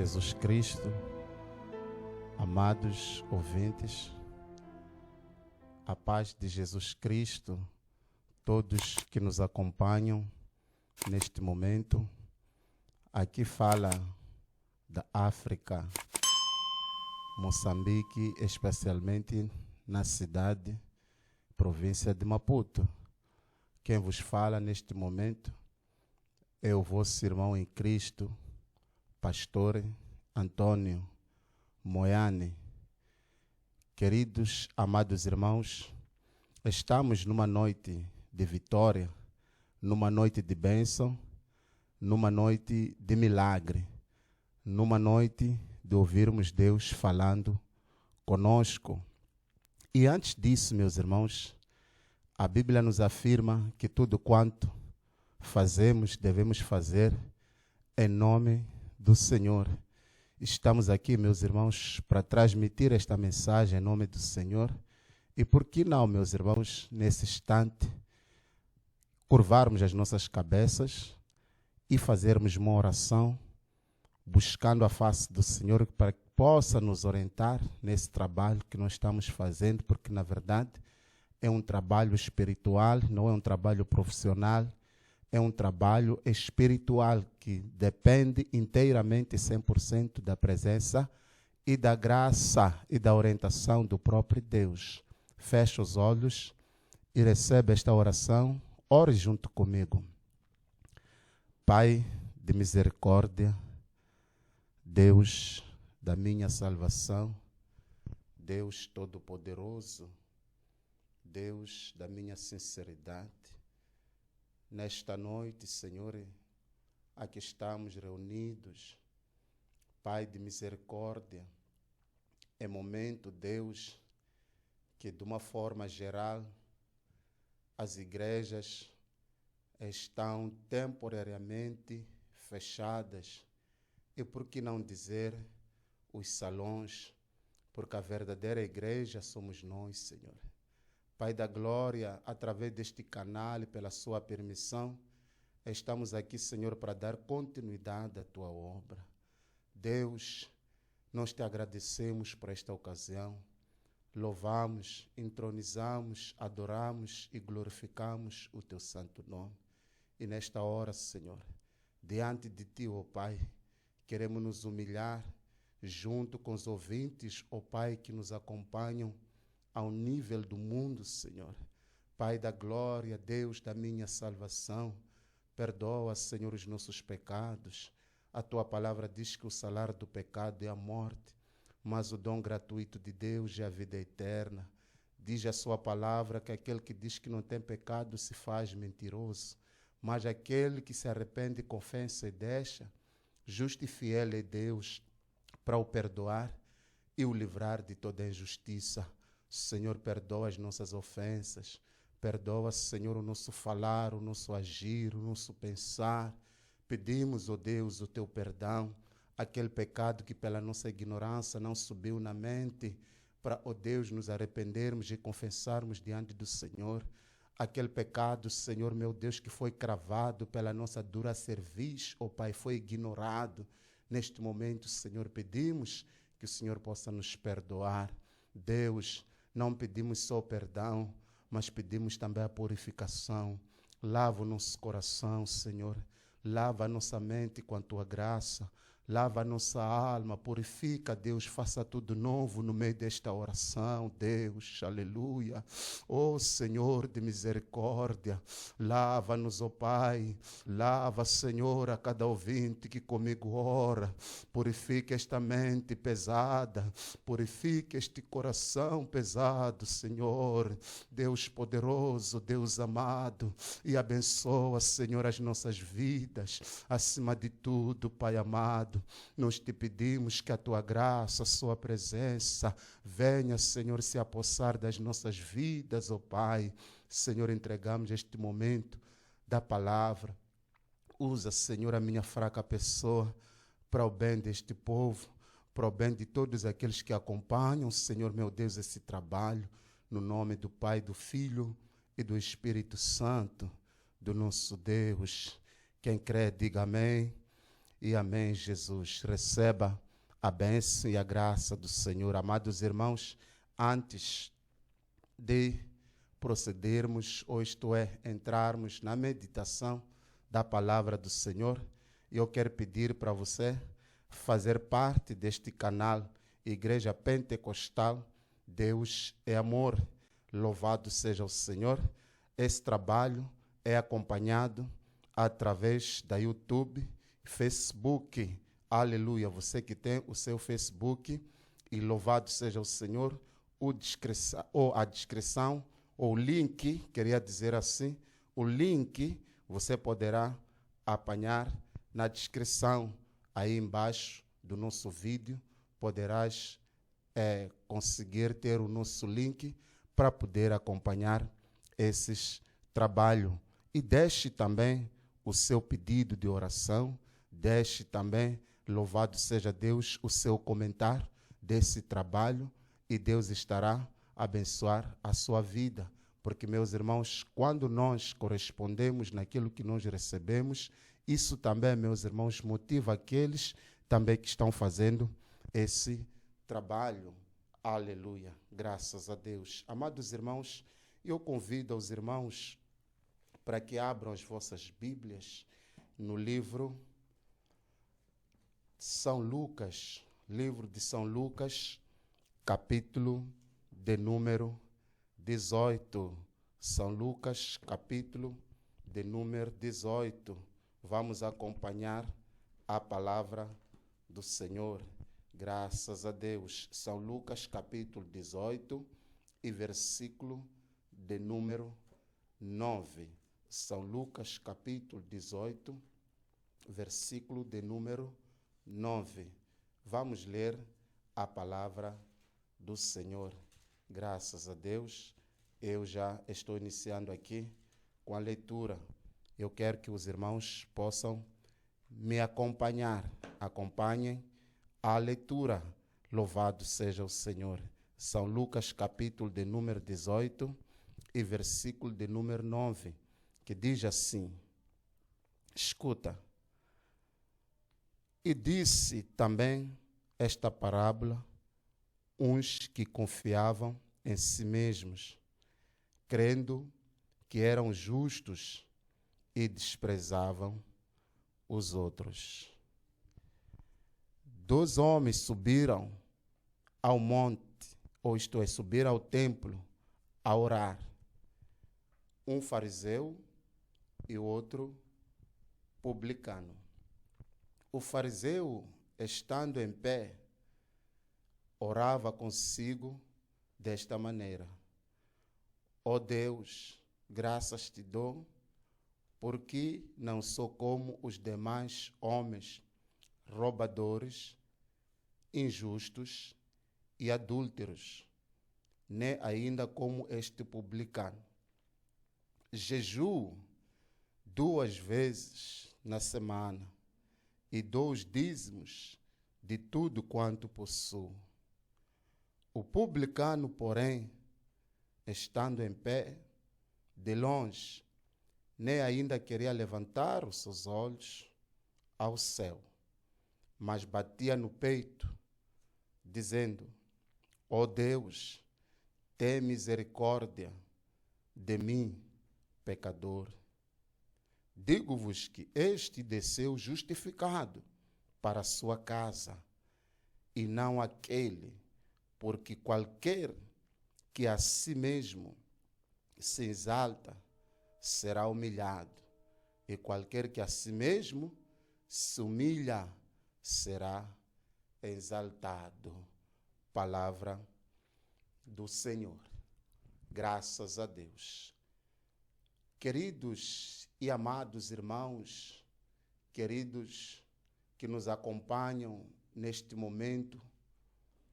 Jesus Cristo, amados ouvintes, a paz de Jesus Cristo, todos que nos acompanham neste momento. Aqui fala da África, Moçambique, especialmente na cidade, província de Maputo. Quem vos fala neste momento é o vosso irmão em Cristo, pastor Antônio Moiane. Queridos, amados irmãos, estamos numa noite de vitória, numa noite de bênção, numa noite de milagre, numa noite de ouvirmos Deus falando conosco. E antes disso, meus irmãos, a Bíblia nos afirma que tudo quanto fazemos, devemos fazer em nome do Senhor. Estamos aqui, meus irmãos, para transmitir esta mensagem em nome do Senhor. E por que não, meus irmãos, nesse instante, curvarmos as nossas cabeças e fazermos uma oração, buscando a face do Senhor para que possa nos orientar nesse trabalho que nós estamos fazendo, porque, na verdade, é um trabalho espiritual, não é um trabalho profissional, é um trabalho espiritual que depende inteiramente, 100% da presença e da graça e da orientação do próprio Deus. Fecha os olhos e recebe esta oração. Ore junto comigo. Pai de misericórdia, Deus da minha salvação, Deus Todo-Poderoso, Deus da minha sinceridade, nesta noite, Senhor, aqui estamos reunidos, Pai de misericórdia, é momento, Deus, que de uma forma geral as igrejas estão temporariamente fechadas e, por que não dizer, os salões, porque a verdadeira igreja somos nós, Senhor. Pai da glória, através deste canal e pela sua permissão, estamos aqui, Senhor, para dar continuidade à tua obra. Deus, nós te agradecemos por esta ocasião. Louvamos, entronizamos, adoramos e glorificamos o teu santo nome. E nesta hora, Senhor, diante de ti, ó Pai, queremos nos humilhar junto com os ouvintes, ó Pai, que nos acompanham ao nível do mundo, Senhor. Pai da glória, Deus da minha salvação, perdoa, Senhor, os nossos pecados. A tua palavra diz que o salário do pecado é a morte, mas o dom gratuito de Deus é a vida eterna. Diz a sua palavra que aquele que diz que não tem pecado se faz mentiroso, mas aquele que se arrepende, confessa e deixa, justo e fiel é Deus para o perdoar e o livrar de toda injustiça. Senhor, perdoa as nossas ofensas, perdoa, Senhor, o nosso falar, o nosso agir, o nosso pensar. Pedimos, ó Deus, o teu perdão, aquele pecado que pela nossa ignorância não subiu na mente, para, ó Deus, nos arrependermos e confessarmos diante do Senhor. Aquele pecado, Senhor, meu Deus, que foi cravado pela nossa dura cerviz, ó Pai, foi ignorado. Neste momento, Senhor, pedimos que o Senhor possa nos perdoar. Deus, não pedimos só perdão, mas pedimos também a purificação. Lava o nosso coração, Senhor. Lava a nossa mente com a tua graça. Lava a nossa alma, purifica, Deus, faça tudo novo no meio desta oração, Deus, aleluia. Oh Senhor de misericórdia, lava-nos, ó Pai, lava, Senhor, a cada ouvinte que comigo ora, purifica esta mente pesada, purifica este coração pesado, Senhor, Deus poderoso, Deus amado, e abençoa, Senhor, as nossas vidas, acima de tudo, Pai amado. Nós te pedimos que a tua graça, a sua presença venha, Senhor, se apossar das nossas vidas, ó Pai. Senhor, entregamos este momento da palavra. Usa, Senhor, a minha fraca pessoa para o bem deste povo, para o bem de todos aqueles que acompanham, Senhor, meu Deus, esse trabalho, no nome do Pai, do Filho e do Espírito Santo, do nosso Deus. Quem crê, diga amém. e amém, Jesus. Receba a bênção e a graça do Senhor. Amados irmãos, antes de procedermos, ou isto é, entrarmos na meditação da palavra do Senhor, eu quero pedir para você fazer parte deste canal Igreja Pentecostal Deus é Amor. Louvado seja o Senhor. Esse trabalho é acompanhado através da YouTube, Facebook. Aleluia. Você que tem o seu Facebook, e louvado seja o Senhor, a descrição, ou link, queria dizer assim, o link você poderá apanhar na descrição aí embaixo do nosso vídeo. Poderás conseguir ter o nosso link para poder acompanhar esses trabalhos. E deixe também o seu pedido de oração, deixe também, louvado seja Deus, o seu comentário desse trabalho, e Deus estará a abençoar a sua vida. Porque, meus irmãos, quando nós correspondemos naquilo que nós recebemos, isso também, meus irmãos, motiva aqueles também que estão fazendo esse trabalho. Aleluia, graças a Deus. Amados irmãos, eu convido os irmãos para que abram as vossas Bíblias no livro de São Lucas, capítulo de número 18. São Lucas, capítulo de número 18. Vamos acompanhar a palavra do Senhor. Graças a Deus. São Lucas, capítulo 18 e versículo de número 9. São Lucas, capítulo 18, versículo de número 9. Vamos ler a palavra do Senhor. Graças a Deus. Eu já estou iniciando aqui com a leitura. Eu quero que os irmãos possam me acompanhar. Acompanhem a leitura. Louvado seja o Senhor. São Lucas, capítulo de número 18 e versículo de número 9, que diz assim: escuta. E disse também esta parábola uns que confiavam em si mesmos, crendo que eram justos, e desprezavam os outros. 2 homens subiram ao monte, ou isto é, subiram ao templo a orar. Um fariseu e o outro publicano. O fariseu, estando em pé, orava consigo desta maneira: ó Deus, graças te dou, porque não sou como os demais homens, roubadores, injustos e adúlteros, nem ainda como este publicano. Jejuo 2 vezes na semana e dou os dízimos de tudo quanto possuo. O publicano, porém, estando em pé, de longe, nem ainda queria levantar os seus olhos ao céu, mas batia no peito, dizendo: ó Deus, tem misericórdia de mim, pecador. Digo-vos que este desceu justificado para a sua casa, e não aquele, porque qualquer que a si mesmo se exalta será humilhado, e qualquer que a si mesmo se humilha será exaltado. Palavra do Senhor. Graças a Deus. Queridos e amados irmãos, queridos que nos acompanham neste momento,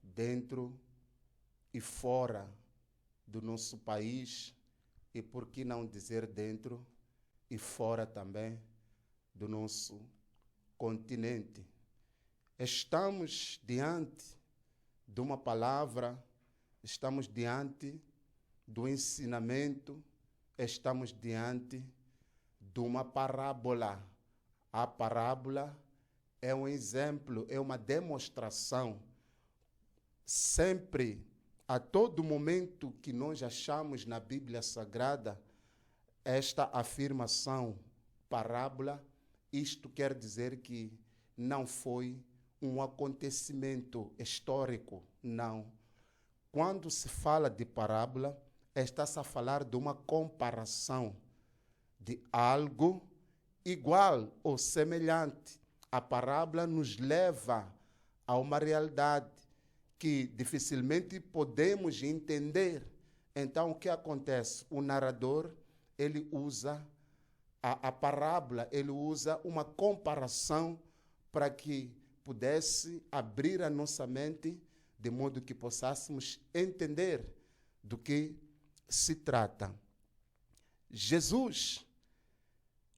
dentro e fora do nosso país, e por que não dizer dentro e fora também do nosso continente. Estamos diante de uma palavra, estamos diante do ensinamento, estamos diante de uma parábola. A parábola é um exemplo, é uma demonstração. Sempre, a todo momento que nós achamos na Bíblia Sagrada esta afirmação, parábola, isto quer dizer que não foi um acontecimento histórico, não. Quando se fala de parábola, está-se a falar de uma comparação de algo igual ou semelhante. A parábola nos leva a uma realidade que dificilmente podemos entender. Então, o que acontece? O narrador, ele usa a parábola, ele usa uma comparação para que pudesse abrir a nossa mente, de modo que possássemos entender do que se trata. Jesus,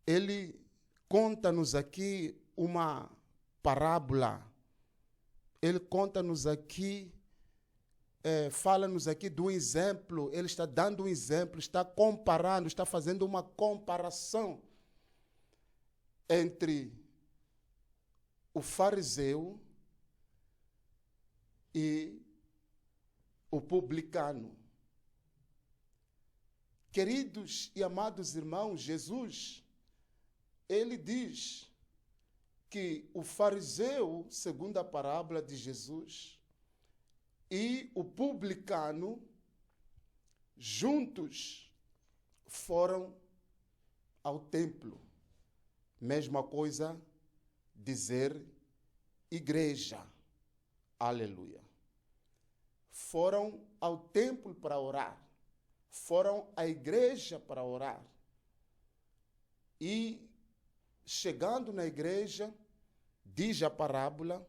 ele conta-nos aqui uma parábola. Ele conta-nos aqui, fala-nos aqui de um exemplo. Ele está dando um exemplo, está comparando, está fazendo uma comparação entre o fariseu e o publicano. Queridos e amados irmãos, Jesus, ele diz que o fariseu, segundo a parábola de Jesus, e o publicano, juntos, foram ao templo. Mesma coisa dizer igreja. Aleluia. Foram ao templo para orar. Foram à igreja para orar. E, chegando na igreja, diz a parábola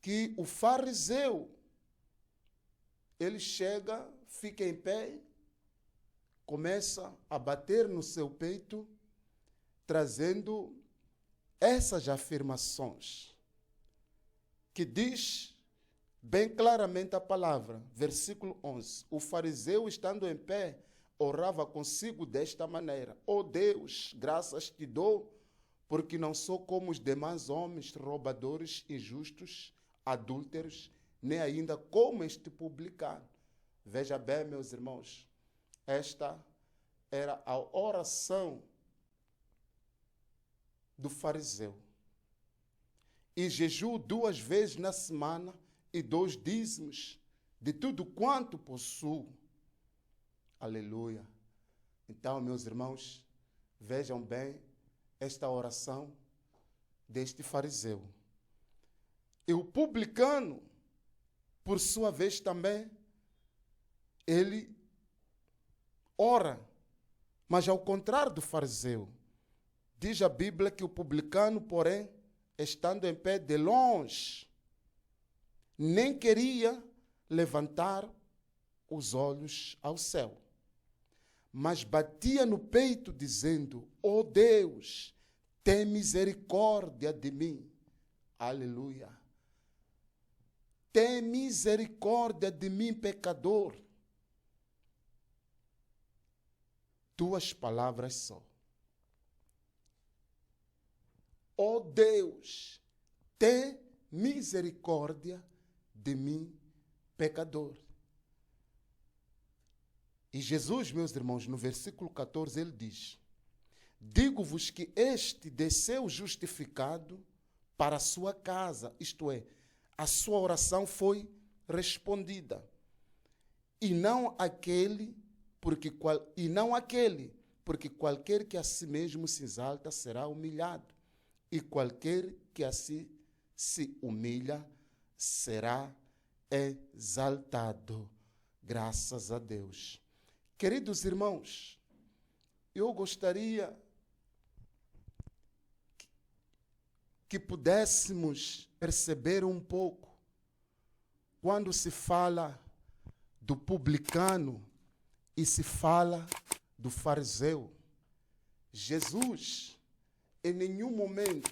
que o fariseu, ele chega, fica em pé, começa a bater no seu peito, trazendo essas afirmações, que diz bem claramente a palavra, versículo 11, o fariseu, estando em pé, orava consigo desta maneira: ó Deus, graças te dou, porque não sou como os demais homens, roubadores, injustos, adúlteros, nem ainda como este publicano. Veja bem, meus irmãos, esta era a oração do fariseu. E jejum 2 vezes na semana e 2 dízimos de tudo quanto possuo. Aleluia. Então, meus irmãos, vejam bem esta oração deste fariseu. E o publicano, por sua vez também, ele ora, mas ao contrário do fariseu. Diz a Bíblia que o publicano, porém, estando em pé de longe, nem queria levantar os olhos ao céu, mas batia no peito, dizendo: ó Deus, tem misericórdia de mim. Aleluia. Tem misericórdia de mim, pecador. 2 palavras só. Ó Deus, tem misericórdia de mim, pecador. E Jesus, meus irmãos, no versículo 14, ele diz: digo-vos que este desceu justificado para a sua casa, isto é, a sua oração foi respondida. E não aquele, porque qualquer que a si mesmo se exalta será humilhado, e qualquer que a si se humilha será exaltado. Graças a Deus. Queridos irmãos, eu gostaria que pudéssemos perceber um pouco quando se fala do publicano e se fala do fariseu. Jesus, em nenhum momento,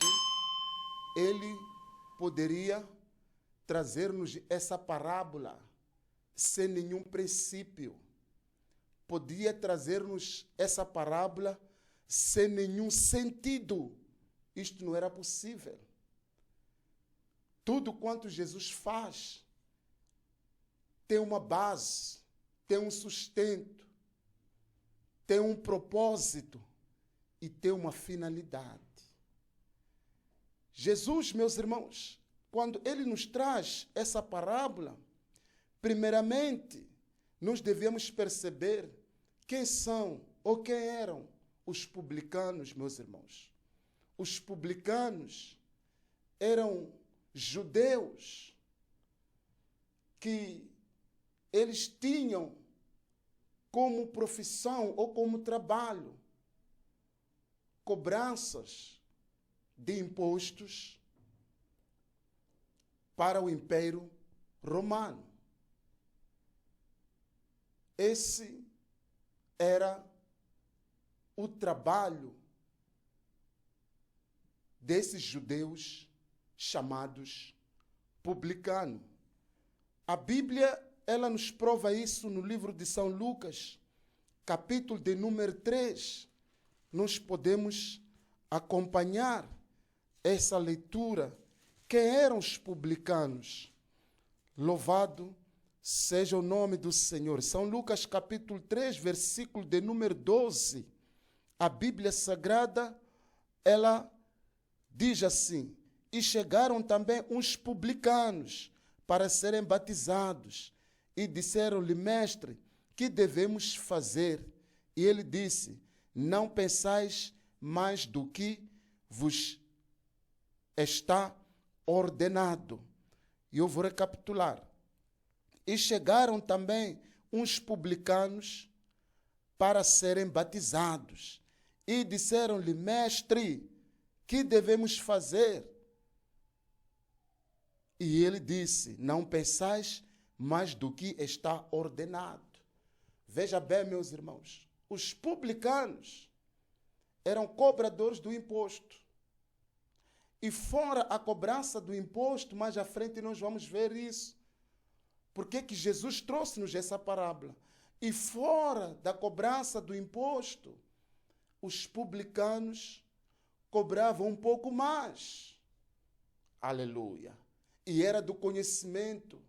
ele poderia trazer-nos essa parábola sem nenhum princípio. Podia trazer-nos essa parábola sem nenhum sentido. Isto não era possível. Tudo quanto Jesus faz tem uma base, tem um sustento, tem um propósito e tem uma finalidade. Jesus, meus irmãos, quando ele nos traz essa parábola, primeiramente, nós devemos perceber quem são ou quem eram os publicanos, meus irmãos. Os publicanos eram judeus que eles tinham como profissão ou como trabalho cobranças de impostos para o Império Romano. Esse era o trabalho desses judeus chamados publicanos. A Bíblia, ela nos prova isso no livro de São Lucas, capítulo de número 3. Nós podemos acompanhar essa leitura. Quem eram os publicanos? Louvado seja o nome do Senhor. São Lucas capítulo 3, versículo de número 12. A Bíblia Sagrada, ela diz assim: e chegaram também uns publicanos para serem batizados, e disseram-lhe: mestre, que devemos fazer? E ele disse: não pensais mais do que vos está ordenado. E eu vou recapitular. E chegaram também uns publicanos para serem batizados, e disseram-lhe: mestre, que devemos fazer? E ele disse: não pensais mais do que está ordenado. Veja bem, meus irmãos, os publicanos eram cobradores do imposto. E fora a cobrança do imposto, mais à frente nós vamos ver isso. Por que que Jesus trouxe-nos essa parábola? E fora da cobrança do imposto, os publicanos cobravam um pouco mais. Aleluia. E era do conhecimento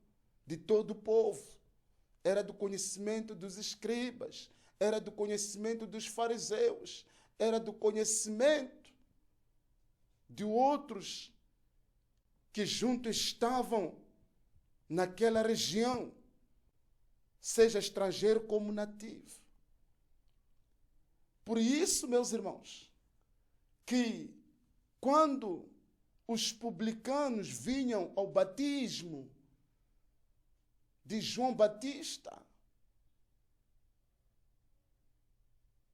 de todo o povo. Era do conhecimento dos escribas. Era do conhecimento dos fariseus. Era do conhecimento de outros que juntos estavam naquela região, seja estrangeiro como nativo. Por isso, meus irmãos, que quando os publicanos vinham ao batismo de João Batista,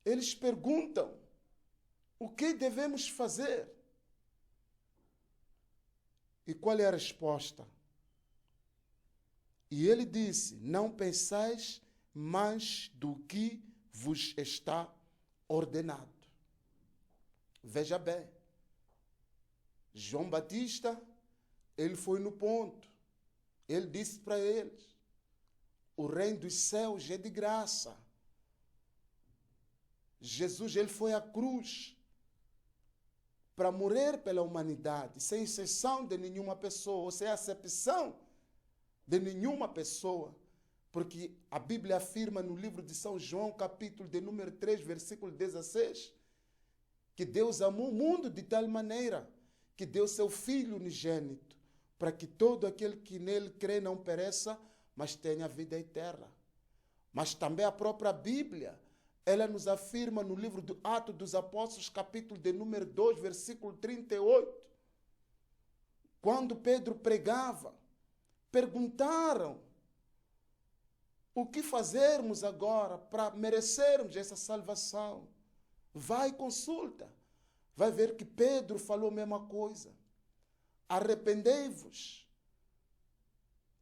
eles perguntam: o que devemos fazer? E qual é a resposta? E ele disse: não pensais mais do que vos está ordenado. Veja bem, João Batista, ele foi no ponto. Ele disse para eles: o reino dos céus é de graça. Jesus, ele foi à cruz para morrer pela humanidade, sem exceção de nenhuma pessoa, ou sem acepção de nenhuma pessoa, porque a Bíblia afirma no livro de São João, capítulo de número 3, versículo 16, que Deus amou o mundo de tal maneira que deu seu Filho unigênito, para que todo aquele que nele crê não pereça, mas tenha vida eterna. Mas também a própria Bíblia, ela nos afirma no livro do Atos dos Apóstolos, capítulo de número 2, versículo 38, quando Pedro pregava, perguntaram: o que fazermos agora para merecermos essa salvação? Vai e consulta. Vai ver que Pedro falou a mesma coisa. Arrependei-vos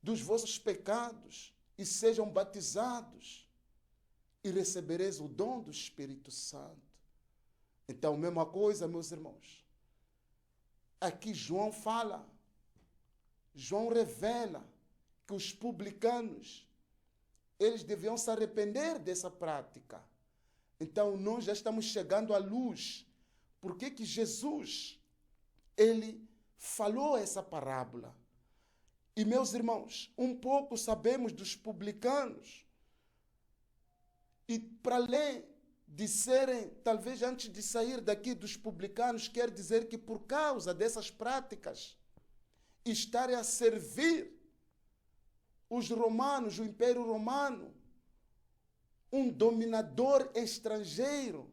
dos vossos pecados e sejam batizados e recebereis o dom do Espírito Santo. Então, mesma coisa, meus irmãos. Aqui João fala, João revela que os publicanos, eles deviam se arrepender dessa prática. Então, nós já estamos chegando à luz. Por que que Jesus, ele falou essa parábola? E, meus irmãos, um pouco sabemos dos publicanos. E para além de serem, talvez antes de sair daqui dos publicanos, quer dizer que por causa dessas práticas, estarem a servir os romanos, o Império Romano, um dominador estrangeiro,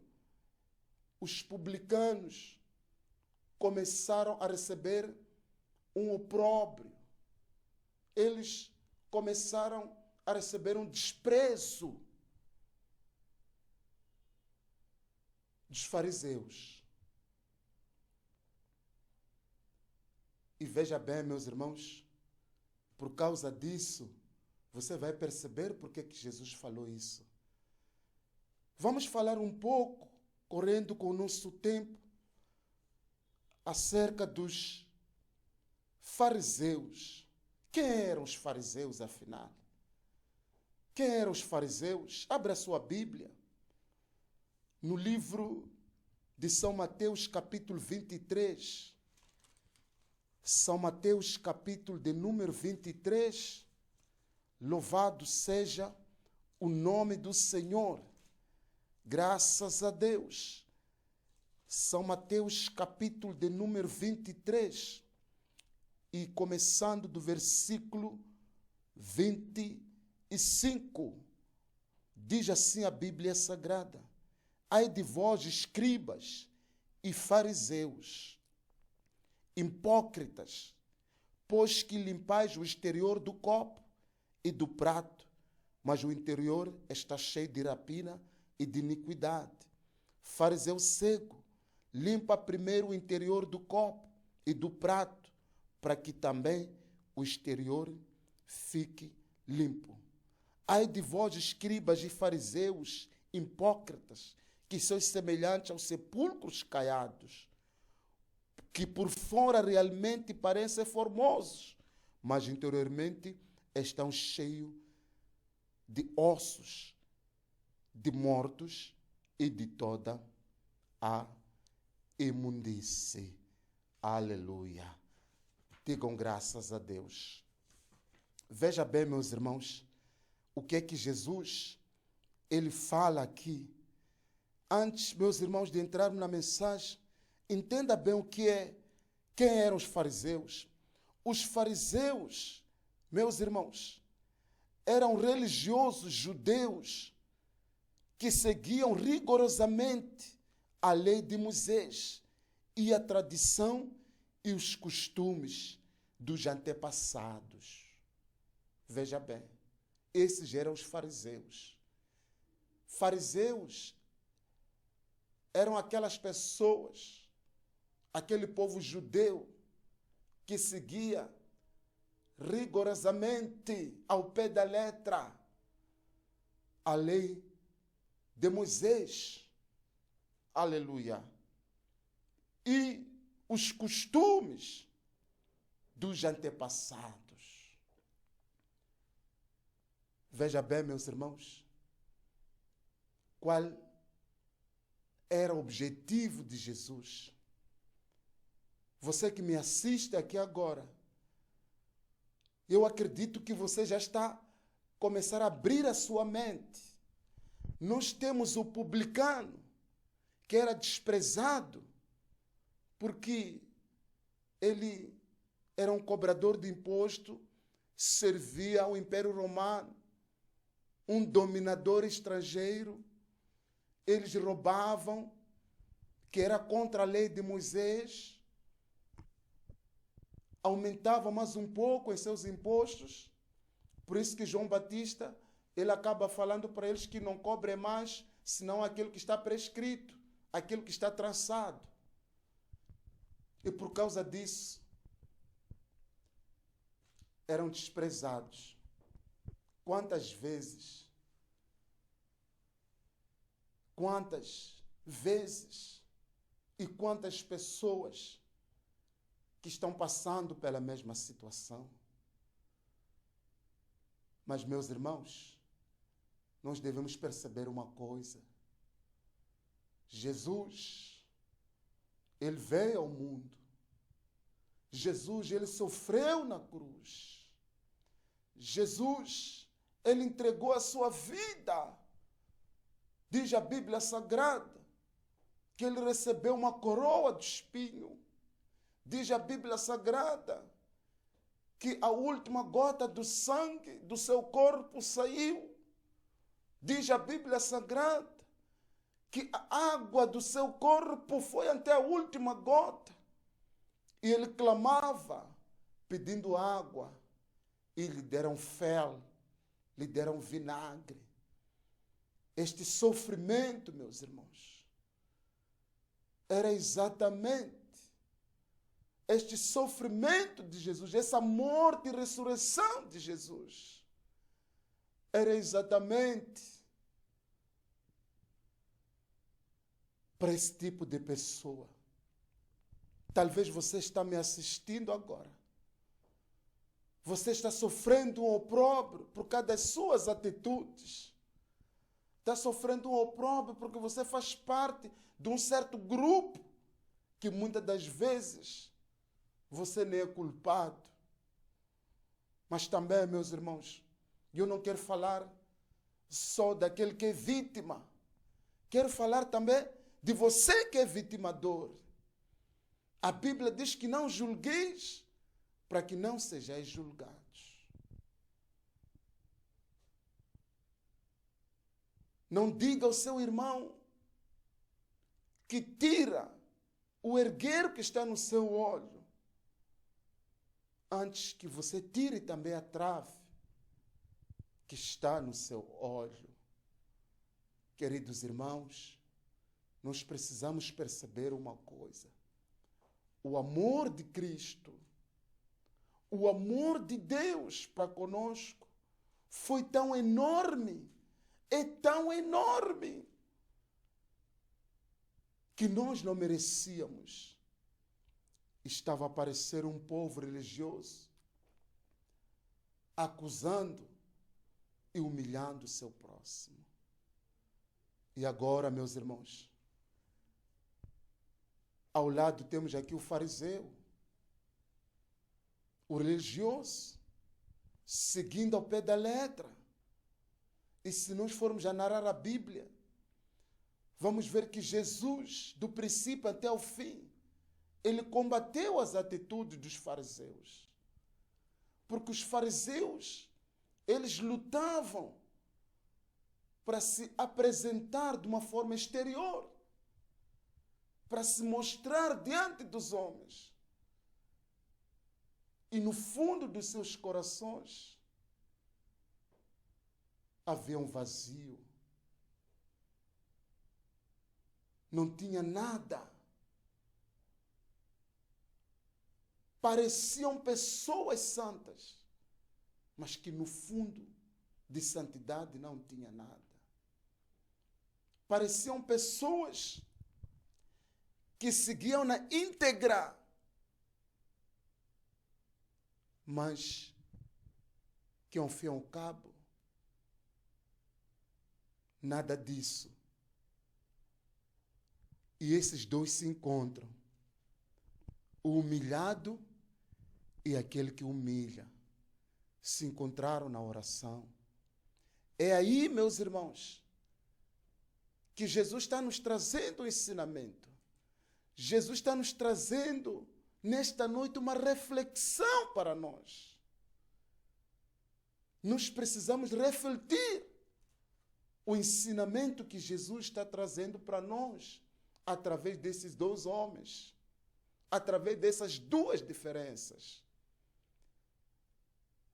os publicanos começaram a receber um opróbrio. Eles começaram a receber um desprezo dos fariseus. E veja bem, meus irmãos, por causa disso, você vai perceber por que Jesus falou isso. Vamos falar um pouco, correndo com o nosso tempo, acerca dos fariseus. Quem eram os fariseus, afinal? Quem eram os fariseus? Abra a sua Bíblia. No livro de São Mateus, capítulo 23. São Mateus, capítulo de número 23. Louvado seja o nome do Senhor. Graças a Deus. São Mateus, capítulo de número 23. E começando do versículo 25. Diz assim a Bíblia Sagrada: ai de vós, escribas e fariseus, hipócritas, pois que limpais o exterior do copo e do prato, mas o interior está cheio de rapina e de iniquidade. Fariseu cego, limpa primeiro o interior do copo e do prato, para que também o exterior fique limpo. Ai de vós, escribas e fariseus, hipócritas, que sois semelhantes aos sepulcros caiados, que por fora realmente parecem formosos, mas interiormente estão cheios de ossos, de mortos e de toda a imundície. Aleluia. Digam graças a Deus. Veja bem, meus irmãos, o que é que Jesus, ele fala aqui. Antes, meus irmãos, de entrarmos na mensagem, entenda bem o que é, quem eram os fariseus. Os fariseus, meus irmãos, eram religiosos judeus que seguiam rigorosamente a lei de Moisés e a tradição e os costumes dos antepassados. Veja bem, esses eram os fariseus. Fariseus eram aquelas pessoas, aquele povo judeu que seguia rigorosamente, ao pé da letra, a lei de Moisés. Aleluia. E os costumes dos antepassados. Veja bem, meus irmãos, qual era o objetivo de Jesus. Você que me assiste aqui agora, eu acredito que você já está a começar a abrir a sua mente. Nós temos o publicano, que era desprezado, porque ele era um cobrador de imposto, servia ao Império Romano, um dominador estrangeiro. Eles roubavam, que era contra a lei de Moisés, aumentavam mais um pouco os seus impostos. Por isso que João Batista, ele acaba falando para eles que não cobrem mais, senão aquilo que está prescrito, aquilo que está traçado. E por causa disso, eram desprezados. Quantas vezes e quantas pessoas que estão passando pela mesma situação. Mas, meus irmãos, nós devemos perceber uma coisa. Jesus, ele veio ao mundo. Jesus, ele sofreu na cruz. Jesus, ele entregou a sua vida. Diz a Bíblia Sagrada que ele recebeu uma coroa de espinho. Diz a Bíblia Sagrada que a última gota do sangue do seu corpo saiu. Diz a Bíblia Sagrada que a água do seu corpo foi até a última gota. E ele clamava, pedindo água. E lhe deram fel, lhe deram vinagre. Este sofrimento, meus irmãos, era exatamente este sofrimento de Jesus, essa morte e ressurreição de Jesus, era exatamente para esse tipo de pessoa. Talvez você está me assistindo agora. Você está sofrendo um opróbrio por causa das suas atitudes. Está sofrendo um opróbrio porque você faz parte de um certo grupo que muitas das vezes você nem é culpado. Mas também, meus irmãos, eu não quero falar só daquele que é vítima. Quero falar também de você que é vitimador. A Bíblia diz que não julgueis para que não sejais julgados. Não diga ao seu irmão que tira o ergueiro que está no seu olho, antes que você tire também a trave que está no seu olho. Queridos irmãos, nós precisamos perceber uma coisa. O amor de Cristo, o amor de Deus para conosco foi tão enorme, é tão enorme, que nós não merecíamos. Estava a aparecer um povo religioso acusando e humilhando o seu próximo. E agora, meus irmãos, ao lado temos aqui o fariseu, o religioso, seguindo ao pé da letra. E se nós formos a narrar a Bíblia, vamos ver que Jesus, do princípio até o fim, ele combateu as atitudes dos fariseus. Porque os fariseus, eles lutavam para se apresentar de uma forma exterior, para se mostrar diante dos homens. E no fundo dos seus corações havia um vazio. Não tinha nada. Pareciam pessoas santas, mas que no fundo de santidade não tinha nada. Pareciam pessoas que seguiam na íntegra, mas que ao fim e ao cabo, nada disso. E esses dois se encontram, o humilhado e aquele que humilha, se encontraram na oração. É aí, meus irmãos, que Jesus está nos trazendo um ensinamento. Jesus está nos trazendo, nesta noite, uma reflexão para nós. Nós precisamos refletir o ensinamento que Jesus está trazendo para nós, através desses dois homens, através dessas duas diferenças.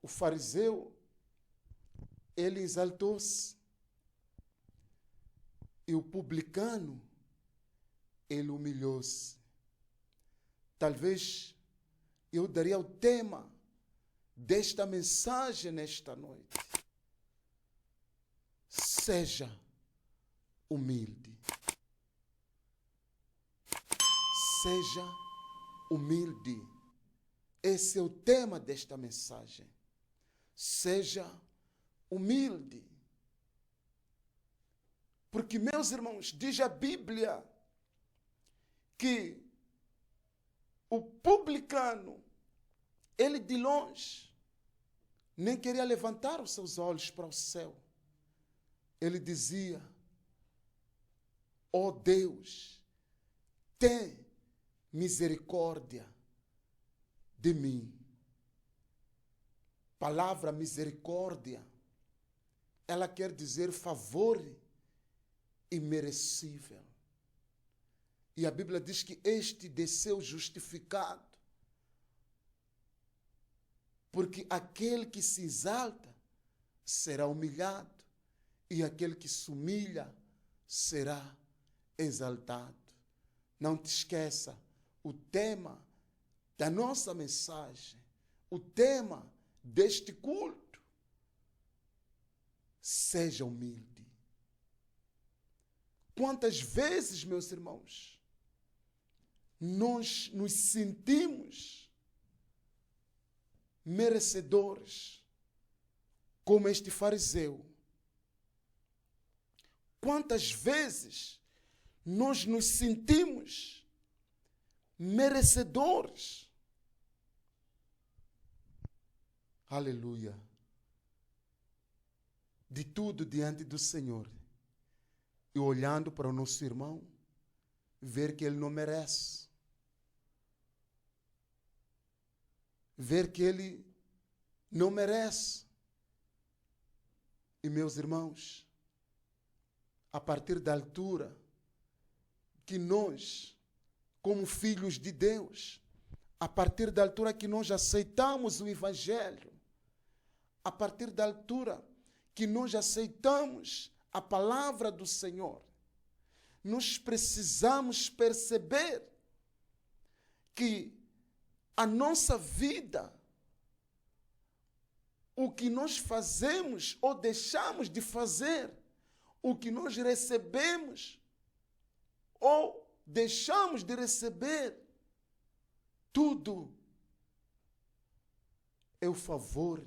O fariseu, ele exaltou-se, e o publicano, ele humilhou-se. Talvez eu daria o tema desta mensagem nesta noite. Seja humilde. Seja humilde. Esse é o tema desta mensagem. Seja humilde. Porque, meus irmãos, diz a Bíblia que o publicano, ele de longe, nem queria levantar os seus olhos para o céu. Ele dizia: ó Deus, tem misericórdia de mim. Palavra misericórdia, ela quer dizer favor imerecível. E a Bíblia diz que este desceu justificado, porque aquele que se exalta será humilhado, e aquele que se humilha será exaltado. Não te esqueça, o tema da nossa mensagem, o tema deste culto, seja humilde. Quantas vezes, meus irmãos, nós nos sentimos merecedores, como este fariseu? Quantas vezes nós nos sentimos merecedores? Aleluia. De tudo diante do Senhor. E olhando para o nosso irmão, ver que ele não merece. Ver que ele não merece. E meus irmãos, a partir da altura que nós, como filhos de Deus, a partir da altura que nós aceitamos o Evangelho, a partir da altura que nós aceitamos a palavra do Senhor, nós precisamos perceber que a nossa vida, o que nós fazemos ou deixamos de fazer, o que nós recebemos ou deixamos de receber, tudo é o favor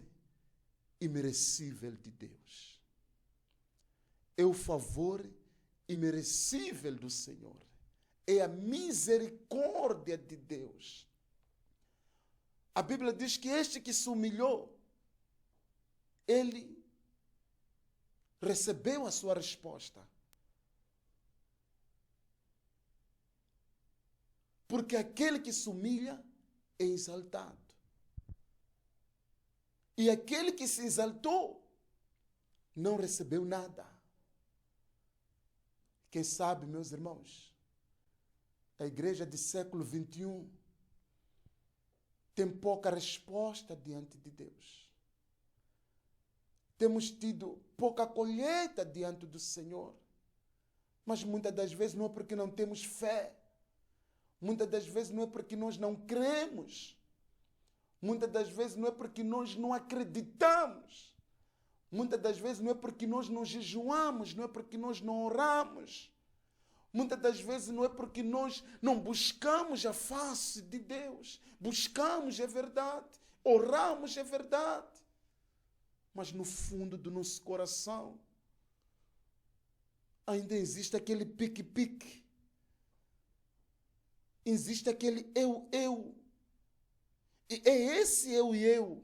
imerecível de Deus. É o favor imerecível do Senhor. É a misericórdia de Deus. A Bíblia diz que este que se humilhou, ele recebeu a sua resposta. Porque aquele que se humilha é exaltado. E aquele que se exaltou não recebeu nada. Quem sabe, meus irmãos, a igreja do século XXI tem pouca resposta diante de Deus. Temos tido pouca colheita diante do Senhor. Mas muitas das vezes não é porque não temos fé. Muitas das vezes não é porque nós não cremos. Muitas das vezes não é porque nós não acreditamos. Muitas das vezes não é porque nós não jejuamos, não é porque nós não oramos. Muitas das vezes não é porque nós não buscamos a face de Deus. Buscamos, é verdade. Oramos, é verdade. Mas no fundo do nosso coração ainda existe aquele pique-pique. Existe aquele eu. E é esse eu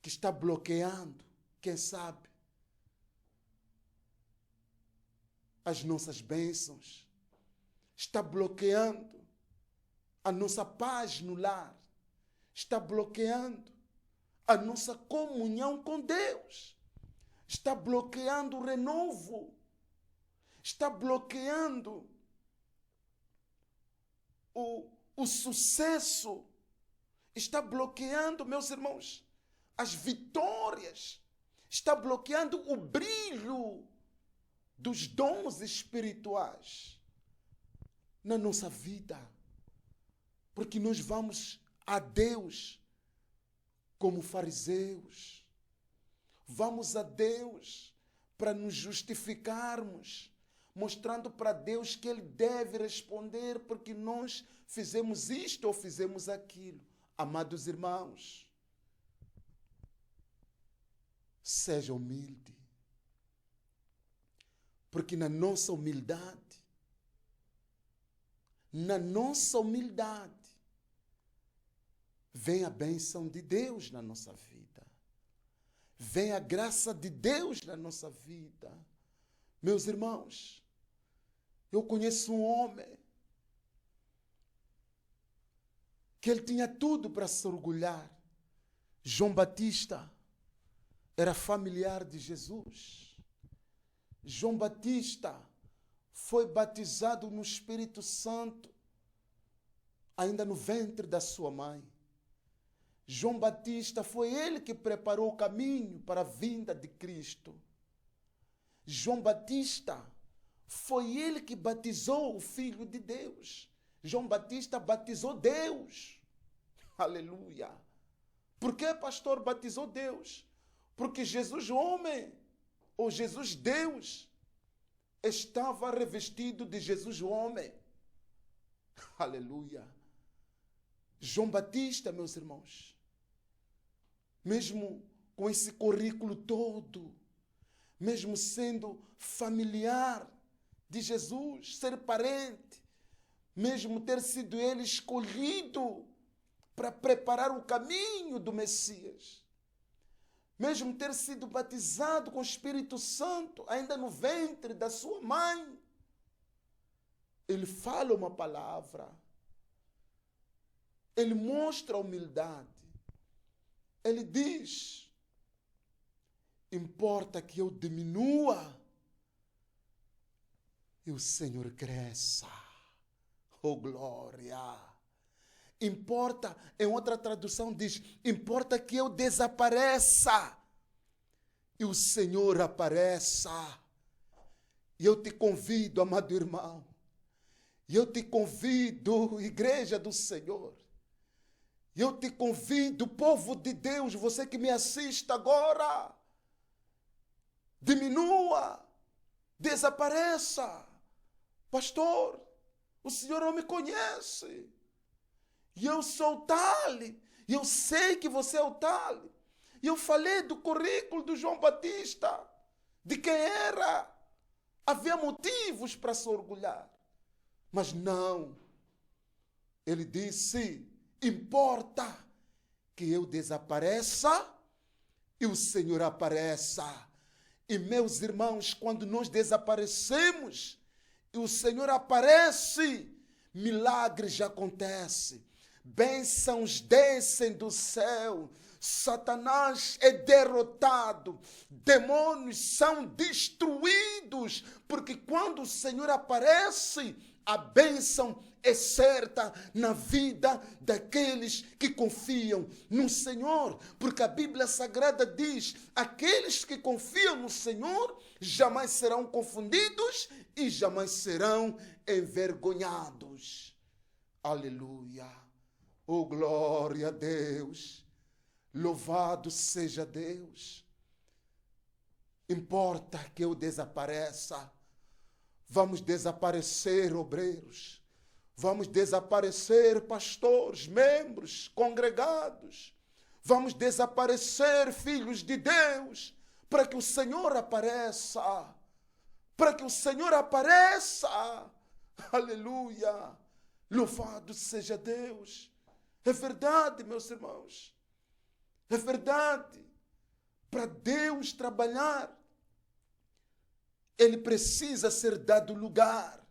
que está bloqueando, quem sabe, as nossas bênçãos. Está bloqueando a nossa paz no lar. Está bloqueando a nossa comunhão com Deus. Está bloqueando o renovo. Está bloqueando o sucesso. Está bloqueando, meus irmãos, as vitórias. Está bloqueando o brilho dos dons espirituais na nossa vida. Porque nós vamos a Deus como fariseus. Vamos a Deus para nos justificarmos, mostrando para Deus que Ele deve responder porque nós fizemos isto ou fizemos aquilo. Amados irmãos, seja humilde, porque na nossa humildade, vem a bênção de Deus na nossa vida. Vem a graça de Deus na nossa vida. Meus irmãos, eu conheço um homem que ele tinha tudo para se orgulhar. João Batista era familiar de Jesus. João Batista foi batizado no Espírito Santo ainda no ventre da sua mãe. João Batista foi ele que preparou o caminho para a vinda de Cristo. João Batista foi ele que batizou o Filho de Deus. João Batista batizou Deus. Aleluia. Por que, pastor, batizou Deus? Porque Jesus homem, ou Jesus Deus, estava revestido de Jesus homem. Aleluia. João Batista, meus irmãos, mesmo com esse currículo todo, mesmo sendo familiar de Jesus, ser parente, mesmo ter sido ele escolhido para preparar o caminho do Messias, mesmo ter sido batizado com o Espírito Santo, ainda no ventre da sua mãe, ele fala uma palavra, ele mostra humildade, ele diz: importa que eu diminua e o Senhor cresça. Oh, glória! Importa, em outra tradução diz, importa que eu desapareça e o Senhor apareça. E eu te convido, amado irmão, e eu te convido, igreja do Senhor, e eu te convido, povo de Deus, você que me assiste agora, diminua, desapareça. Pastor, o Senhor não me conhece. E eu sou o tal, e eu sei que você é o tal. E eu falei do currículo do João Batista, de quem era. Havia motivos para se orgulhar. Mas não. Ele disse, importa que eu desapareça e o Senhor apareça. E meus irmãos, quando nós desaparecemos e o Senhor aparece, milagres acontecem. Bênçãos descem do céu, Satanás é derrotado, demônios são destruídos, porque quando o Senhor aparece, a bênção é certa na vida daqueles que confiam no Senhor, porque a Bíblia Sagrada diz, aqueles que confiam no Senhor jamais serão confundidos e jamais serão envergonhados. Aleluia. Oh, glória a Deus, louvado seja Deus. Importa que eu desapareça, vamos desaparecer obreiros, vamos desaparecer pastores, membros, congregados, vamos desaparecer filhos de Deus, para que o Senhor apareça, para que o Senhor apareça, aleluia, louvado seja Deus. É verdade, meus irmãos. É verdade. Para Deus trabalhar, Ele precisa ser dado lugar.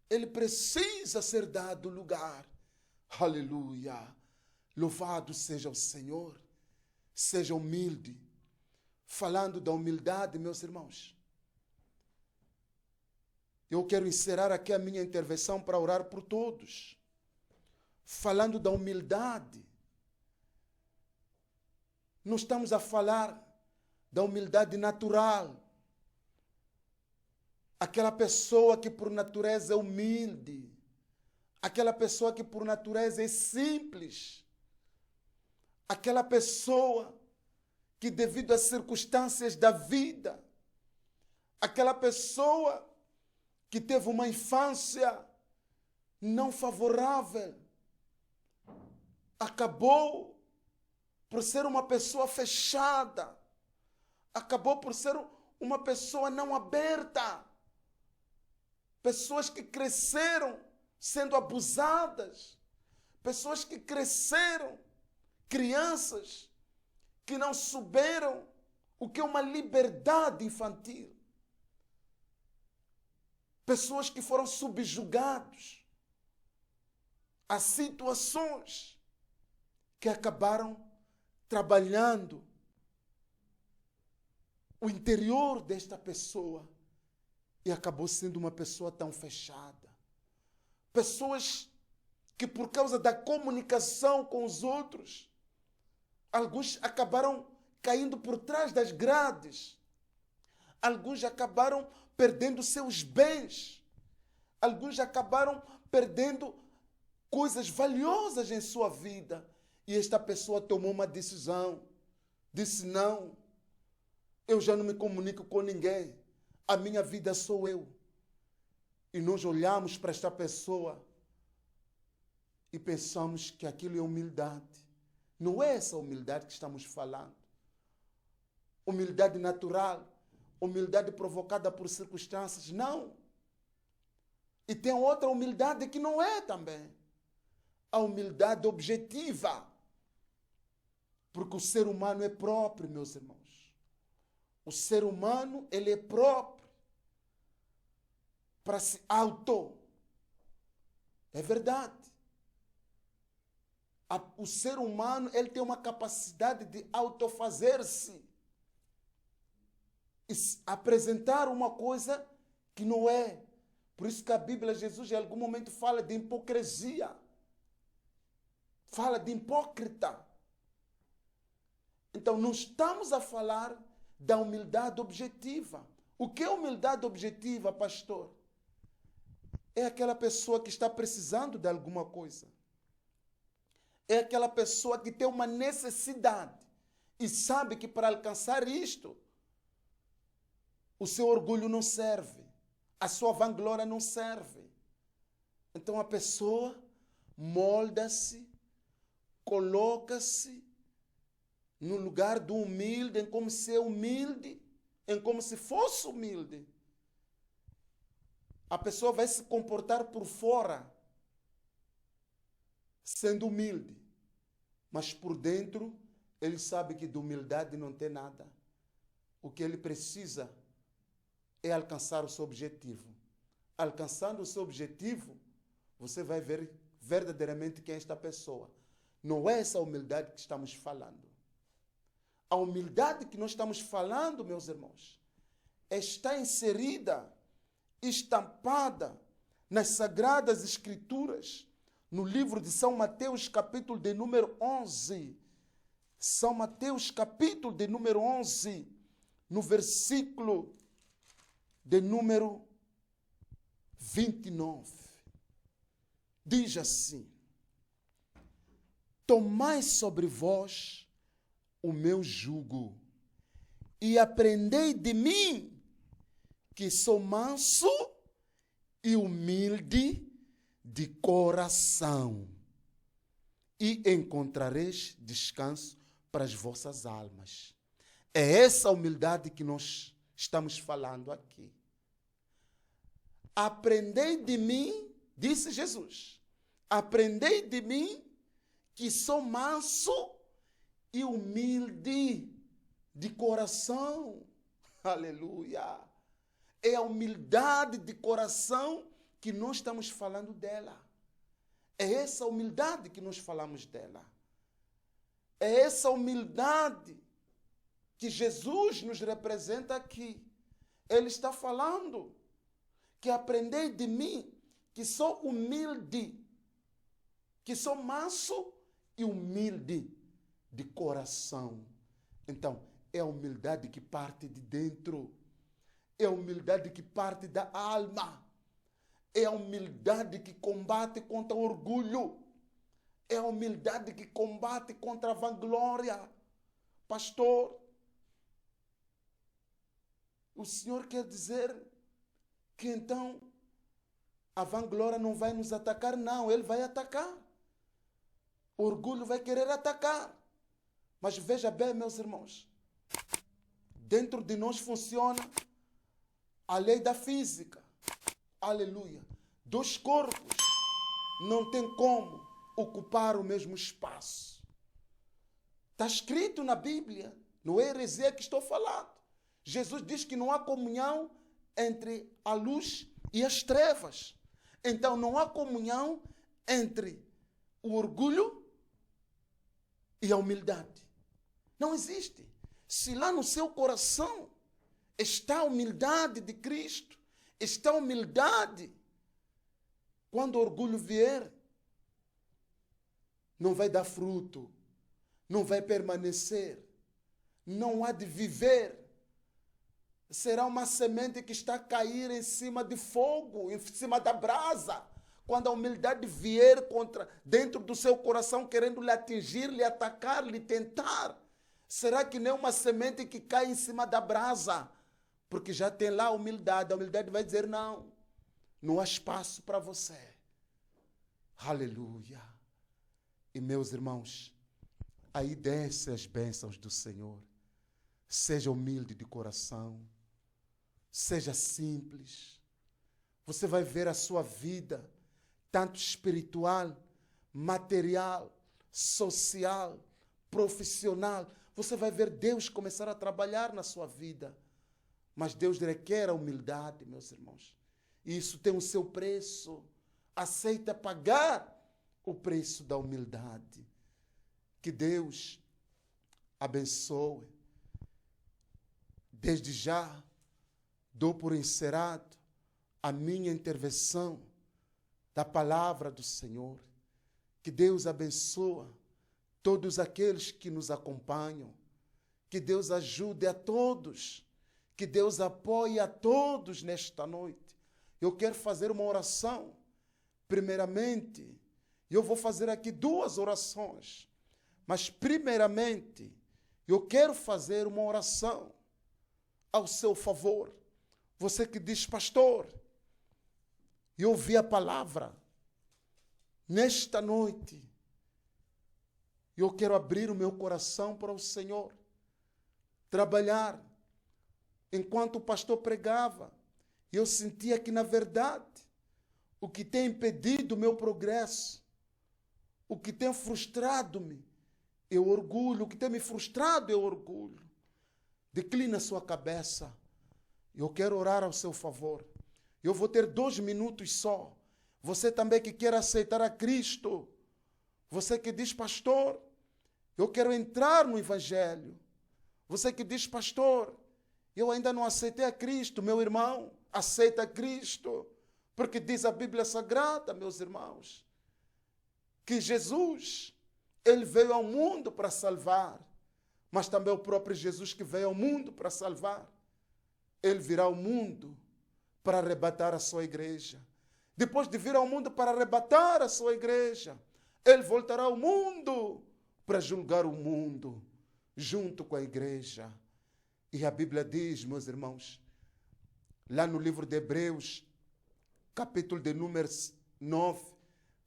Ele precisa ser dado lugar. Aleluia. Louvado seja o Senhor. Seja humilde. Falando da humildade, meus irmãos, eu quero encerrar aqui a minha intervenção para orar por todos. Falando da humildade, não estamos a falar da humildade natural. Aquela pessoa que por natureza é humilde, aquela pessoa que por natureza é simples, aquela pessoa que devido às circunstâncias da vida, aquela pessoa que teve uma infância não favorável, acabou por ser uma pessoa fechada, acabou por ser uma pessoa não aberta, pessoas que cresceram sendo abusadas, pessoas que cresceram, crianças que não souberam o que é uma liberdade infantil. Pessoas que foram subjugados a situações que acabaram trabalhando o interior desta pessoa e acabou sendo uma pessoa tão fechada. Pessoas que, por causa da comunicação com os outros, alguns acabaram caindo por trás das grades. Alguns acabaram perdendo seus bens. Alguns acabaram perdendo coisas valiosas em sua vida. E esta pessoa tomou uma decisão. Disse: não, eu já não me comunico com ninguém. A minha vida sou eu. E nós olhamos para esta pessoa e pensamos que aquilo é humildade. Não é essa humildade que estamos falando. Humildade natural, humildade provocada por circunstâncias, não. E tem outra humildade que não é também. A humildade objetiva. Porque o ser humano é próprio, meus irmãos. O ser humano, ele é próprio para se auto. É verdade. O ser humano, ele tem uma capacidade de autofazer-se e apresentar uma coisa que não é. Por isso que a Bíblia, Jesus, em algum momento fala de hipocrisia. Fala de hipócrita. Então, não estamos a falar da humildade objetiva. O que é humildade objetiva, pastor? É aquela pessoa que está precisando de alguma coisa. É aquela pessoa que tem uma necessidade e sabe que para alcançar isto, o seu orgulho não serve, a sua vanglória não serve. Então a pessoa molda-se, coloca-se no lugar do humilde, em como ser humilde, em como se fosse humilde. A pessoa vai se comportar por fora sendo humilde, mas por dentro ele sabe que de humildade não tem nada. O que ele precisa é alcançar o seu objetivo. Alcançando o seu objetivo, você vai ver verdadeiramente quem é esta pessoa. Não é essa humildade que estamos falando. A humildade que nós estamos falando, meus irmãos, está inserida, estampada nas Sagradas Escrituras, no livro de São Mateus, capítulo de número 11. São Mateus, capítulo de número 11, no versículo de número 29. Diz assim: tomai sobre vós o meu jugo e aprendei de mim, que sou manso e humilde de coração, e encontrareis descanso para as vossas almas. É essa humildade que nós estamos falando aqui. Aprendei de mim, disse Jesus, aprendei de mim, que sou manso e humilde de coração. Aleluia! É a humildade de coração que nós estamos falando dela. É essa humildade que nós falamos dela. É essa humildade que Jesus nos representa aqui. Ele está falando que aprendei de mim, que sou humilde, que sou manso e humilde de coração. Então, é a humildade que parte de dentro. É a humildade que parte da alma. É a humildade que combate contra o orgulho. É a humildade que combate contra a vanglória. Pastor, o Senhor quer dizer que então a vanglória não vai nos atacar? Não, ele vai atacar. O orgulho vai querer atacar. Mas veja bem, meus irmãos, dentro de nós funciona a lei da física. Aleluia. Dois corpos não tem como ocupar o mesmo espaço. Está escrito na Bíblia, não é heresia que estou falando. Jesus diz que não há comunhão entre a luz e as trevas. Então não há comunhão entre o orgulho e a humildade. Não existe. Se lá no seu coração está a humildade de Cristo, está a humildade, quando o orgulho vier, não vai dar fruto, não vai permanecer, não há de viver. Será uma semente que está a cair em cima de fogo, em cima da brasa. Quando a humildade vier dentro do seu coração, querendo lhe atingir, lhe atacar, lhe tentar, será que nem uma semente que cai em cima da brasa? Porque já tem lá a humildade vai dizer não, não há espaço para você. Aleluia. E meus irmãos, aí desce as bênçãos do Senhor. Seja humilde de coração, seja simples. Você vai ver a sua vida, tanto espiritual, material, social, profissional. Você vai ver Deus começar a trabalhar na sua vida. Mas Deus requer a humildade, meus irmãos. E isso tem o seu preço. Aceita pagar o preço da humildade. Que Deus abençoe. Desde já, dou por encerrado a minha intervenção da palavra do Senhor. Que Deus abençoe todos aqueles que nos acompanham. Que Deus ajude a todos. Que Deus apoie a todos nesta noite. Eu quero fazer uma oração. Primeiramente, eu vou fazer aqui 2 orações. Mas primeiramente, eu quero fazer uma oração ao seu favor. Você que diz, pastor, eu ouvi a palavra. Nesta noite, eu quero abrir o meu coração para o Senhor. Trabalhar. Enquanto o pastor pregava, eu sentia que, na verdade, o que tem impedido o meu progresso, o que tem frustrado-me, é o orgulho. O que tem me frustrado é o orgulho. Declina a sua cabeça. Eu quero orar ao seu favor. Eu vou ter 2 minutos só. Você também que quer aceitar a Cristo. Você que diz, pastor, eu quero entrar no Evangelho. Você que diz, pastor, eu ainda não aceitei a Cristo. Meu irmão, aceita a Cristo. Porque diz a Bíblia Sagrada, meus irmãos, que Jesus, ele veio ao mundo para salvar. Mas também o próprio Jesus que veio ao mundo para salvar. Ele virá ao mundo para arrebatar a sua igreja. Depois de vir ao mundo para arrebatar a sua igreja, ele voltará ao mundo para julgar o mundo junto com a igreja. E a Bíblia diz, meus irmãos, lá no livro de Hebreus, capítulo de número 9,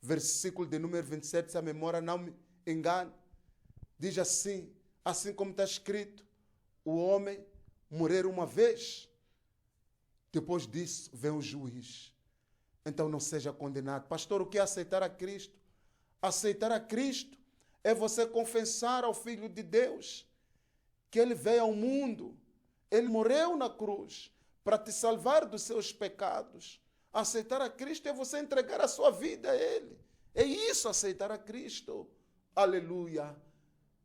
versículo de número 27, se a memória não me engana, diz assim como está escrito, o homem morrer uma vez, depois disso vem o juiz. Então não seja condenado. Pastor, o que é aceitar a Cristo? Aceitar a Cristo é você confessar ao Filho de Deus que ele veio ao mundo, ele morreu na cruz para te salvar dos seus pecados. Aceitar a Cristo é você entregar a sua vida a Ele. É isso, aceitar a Cristo. Aleluia.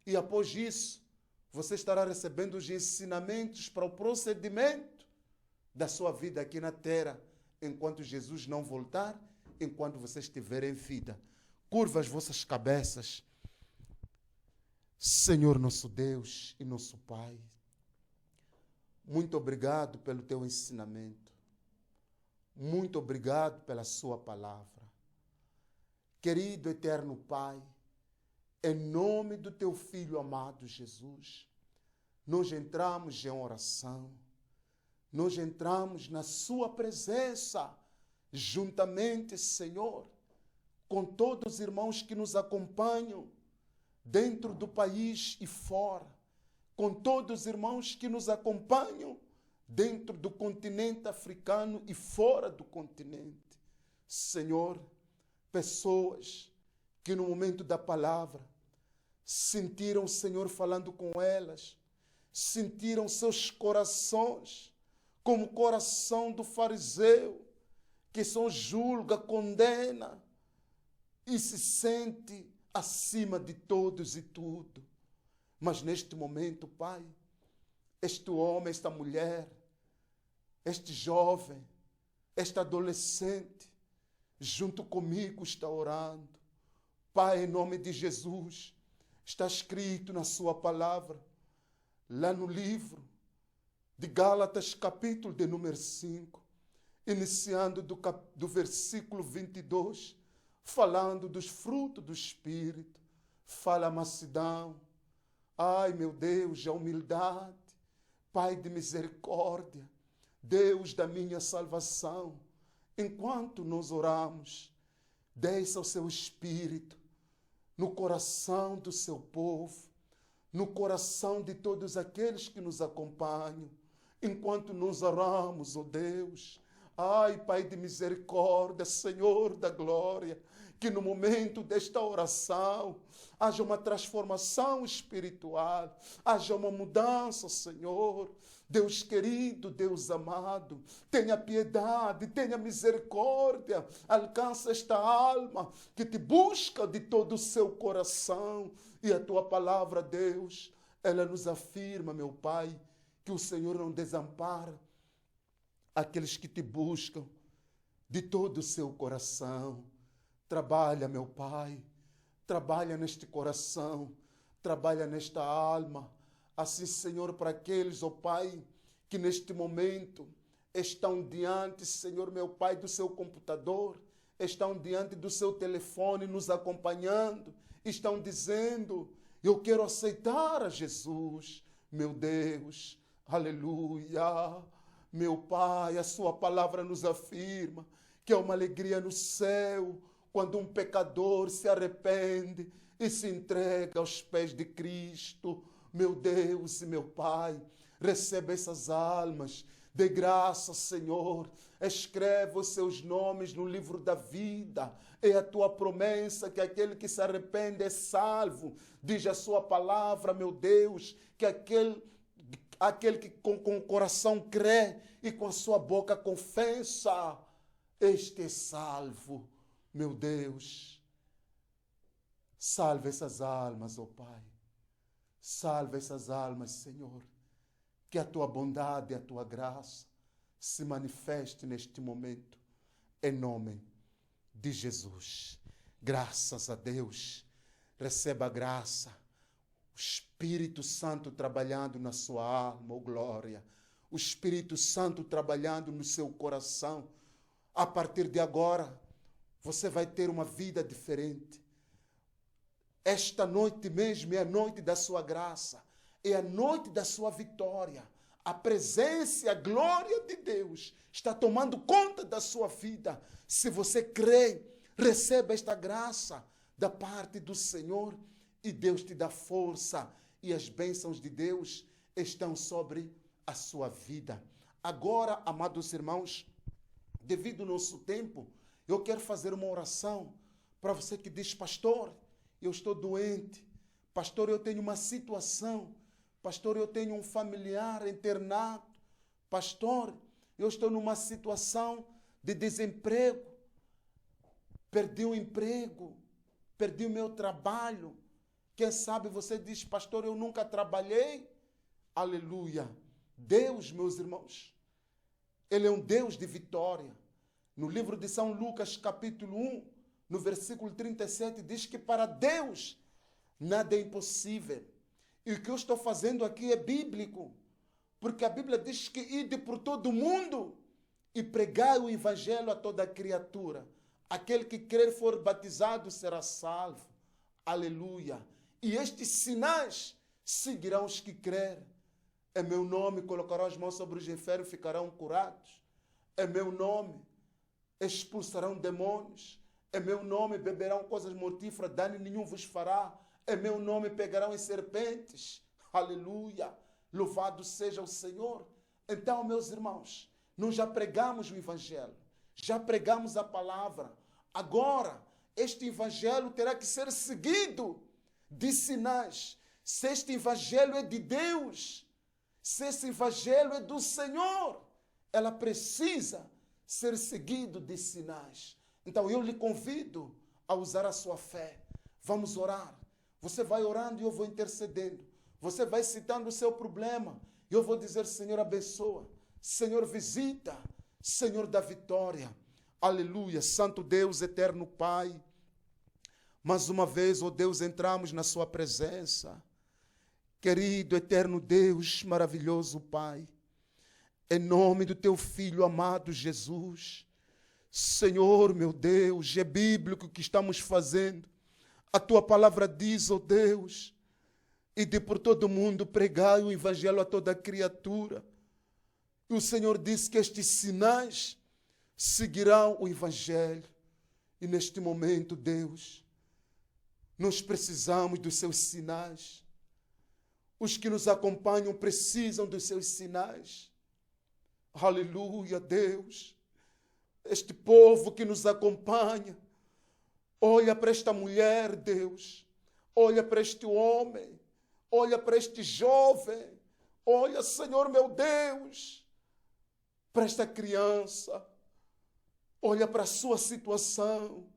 E após isso, você estará recebendo os ensinamentos para o procedimento da sua vida aqui na terra, enquanto Jesus não voltar, enquanto você estiver em vida. Curva as vossas cabeças. Senhor nosso Deus e nosso Pai, muito obrigado pelo teu ensinamento. Muito obrigado pela sua palavra. Querido eterno Pai, em nome do teu Filho amado Jesus, nós entramos em oração, nós entramos na sua presença, juntamente, Senhor, com todos os irmãos que nos acompanham, dentro do país e fora, com todos os irmãos que nos acompanham dentro do continente africano e fora do continente. Senhor, pessoas que no momento da palavra sentiram o Senhor falando com elas, sentiram seus corações como o coração do fariseu, que só julga, condena e se sente acima de todos e tudo. Mas neste momento, Pai, este homem, esta mulher, este jovem, este adolescente, junto comigo está orando. Pai, em nome de Jesus, está escrito na sua palavra, lá no livro de Gálatas, capítulo de número 5, iniciando do versículo 22, falando dos frutos do Espírito, fala a mansidão, ai meu Deus, a humildade, Pai de misericórdia, Deus da minha salvação. Enquanto nós oramos, desça o seu Espírito no coração do seu povo, no coração de todos aqueles que nos acompanham, enquanto nós oramos, ó Deus. Ai, Pai de misericórdia, Senhor da glória, que no momento desta oração haja uma transformação espiritual, haja uma mudança, Senhor. Deus querido, Deus amado, tenha piedade, tenha misericórdia, alcança esta alma que te busca de todo o seu coração. E a tua palavra, Deus, ela nos afirma, meu Pai, que o Senhor não desampara aqueles que te buscam de todo o seu coração. Trabalha, meu Pai, trabalha neste coração, trabalha nesta alma. Assim, Senhor, para aqueles, ó Pai, que neste momento estão diante, Senhor, meu Pai, do seu computador, estão diante do seu telefone, nos acompanhando, estão dizendo, eu quero aceitar a Jesus, meu Deus, aleluia. Meu Pai, a sua palavra nos afirma que é uma alegria no céu quando um pecador se arrepende e se entrega aos pés de Cristo. Meu Deus e meu Pai, receba essas almas de graça, Senhor. Escreve os seus nomes no livro da vida. É a tua promessa que aquele que se arrepende é salvo. Diz a sua palavra, meu Deus, que aquele que com o coração crê e com a sua boca confessa, este é salvo. Meu Deus, salve essas almas, ó Pai. Salve essas almas, Senhor. Que a tua bondade e a tua graça se manifeste neste momento, em nome de Jesus. Graças a Deus. Receba a graça. O Espírito Santo trabalhando na sua alma, oh glória. O Espírito Santo trabalhando no seu coração. A partir de agora, você vai ter uma vida diferente. Esta noite mesmo é a noite da sua graça. É a noite da sua vitória. A presença e a glória de Deus está tomando conta da sua vida. Se você crê, receba esta graça da parte do Senhor. E Deus te dá força e as bênçãos de Deus estão sobre a sua vida. Agora, amados irmãos, devido ao nosso tempo, eu quero fazer uma oração para você que diz, pastor, eu estou doente, pastor, eu tenho uma situação, pastor, eu tenho um familiar internado, pastor, eu estou numa situação de desemprego, perdi o emprego, perdi o meu trabalho. Quem sabe você diz, pastor, eu nunca trabalhei. Aleluia. Deus, meus irmãos, Ele é um Deus de vitória. No livro de São Lucas, capítulo 1, no versículo 37, diz que para Deus nada é impossível. E o que eu estou fazendo aqui é bíblico, porque a Bíblia diz que ide por todo o mundo e pregai o evangelho a toda criatura. Aquele que crer for batizado será salvo. Aleluia. E estes sinais seguirão os que crerem. Em meu nome colocarão as mãos sobre os enfermos e ficarão curados. Em meu nome expulsarão demônios. Em meu nome beberão coisas mortíferas, dano nenhum vos fará. Em meu nome pegarão em serpentes. Aleluia. Louvado seja o Senhor. Então, meus irmãos, nós já pregamos o evangelho. Já pregamos a palavra. Agora este evangelho terá que ser seguido de sinais. Se este evangelho é de Deus, se esse evangelho é do Senhor, ela precisa ser seguido de sinais. Então eu lhe convido a usar a sua fé. Vamos orar. Você vai orando e eu vou intercedendo. Você vai citando o seu problema e eu vou dizer: Senhor, abençoa. Senhor, visita. Senhor, dá vitória. Aleluia. Santo Deus, eterno Pai. Mais uma vez, ó Deus, entramos na sua presença. Querido, eterno Deus, maravilhoso Pai. Em nome do teu Filho amado Jesus. Senhor, meu Deus, é bíblico o que estamos fazendo. A tua palavra diz, ó Deus, e de por todo mundo pregai o evangelho a toda criatura. E o Senhor disse que estes sinais seguirão o evangelho. E neste momento, Deus, nós precisamos dos seus sinais. Os que nos acompanham precisam dos seus sinais. Aleluia, Deus. Este povo que nos acompanha, olha para esta mulher, Deus. Olha para este homem. Olha para este jovem. Olha, Senhor, meu Deus, para esta criança. Olha para a sua situação.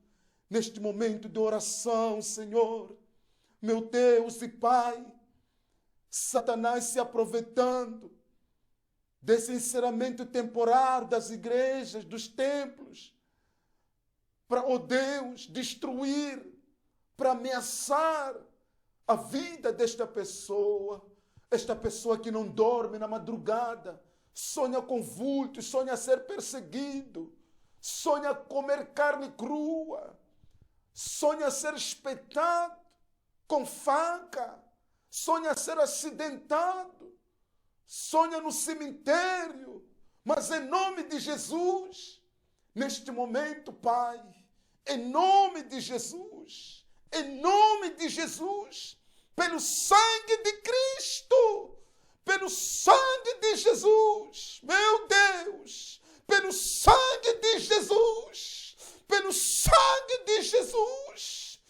Neste momento de oração, Senhor. Meu Deus e Pai. Satanás se aproveitando desse encerramento temporário das igrejas, dos templos, para, ó Deus, destruir, para ameaçar a vida desta pessoa. Esta pessoa que não dorme na madrugada, sonha com vultos, sonha ser perseguido, sonha comer carne crua, sonha ser espetado com faca, sonha ser acidentado, sonha no cemitério. Mas em nome de Jesus, neste momento, Pai, em nome de Jesus, pelo sangue de Cristo, pelo sangue de Jesus, meu Deus, pelo sangue de Jesus, pelo sangue de Jesus,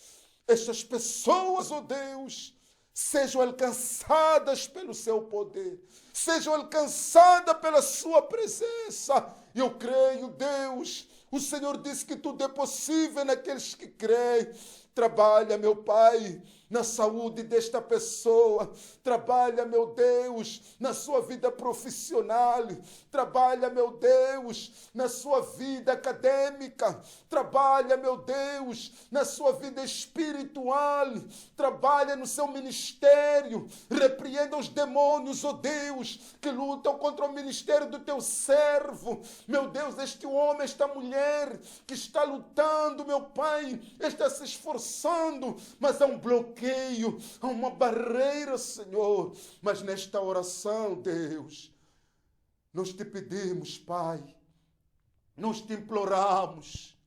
estas pessoas, ó Deus, sejam alcançadas pelo seu poder, sejam alcançadas pela sua presença. E eu creio, Deus, o Senhor disse que tudo é possível naqueles que creem. Trabalha, meu Pai, na saúde desta pessoa. Trabalha, meu Deus, na sua vida profissional. Trabalha, meu Deus, na sua vida acadêmica. Trabalha, meu Deus, na sua vida espiritual. Trabalha no seu ministério. Repreenda os demônios, ó Deus, que lutam contra o ministério do teu servo. Meu Deus, este homem, esta mulher que está lutando, meu Pai, está se esforçando, mas há um bloqueio, há uma barreira, Senhor. Mas nesta oração, Deus, nós te pedimos, Pai, nós te imploramos,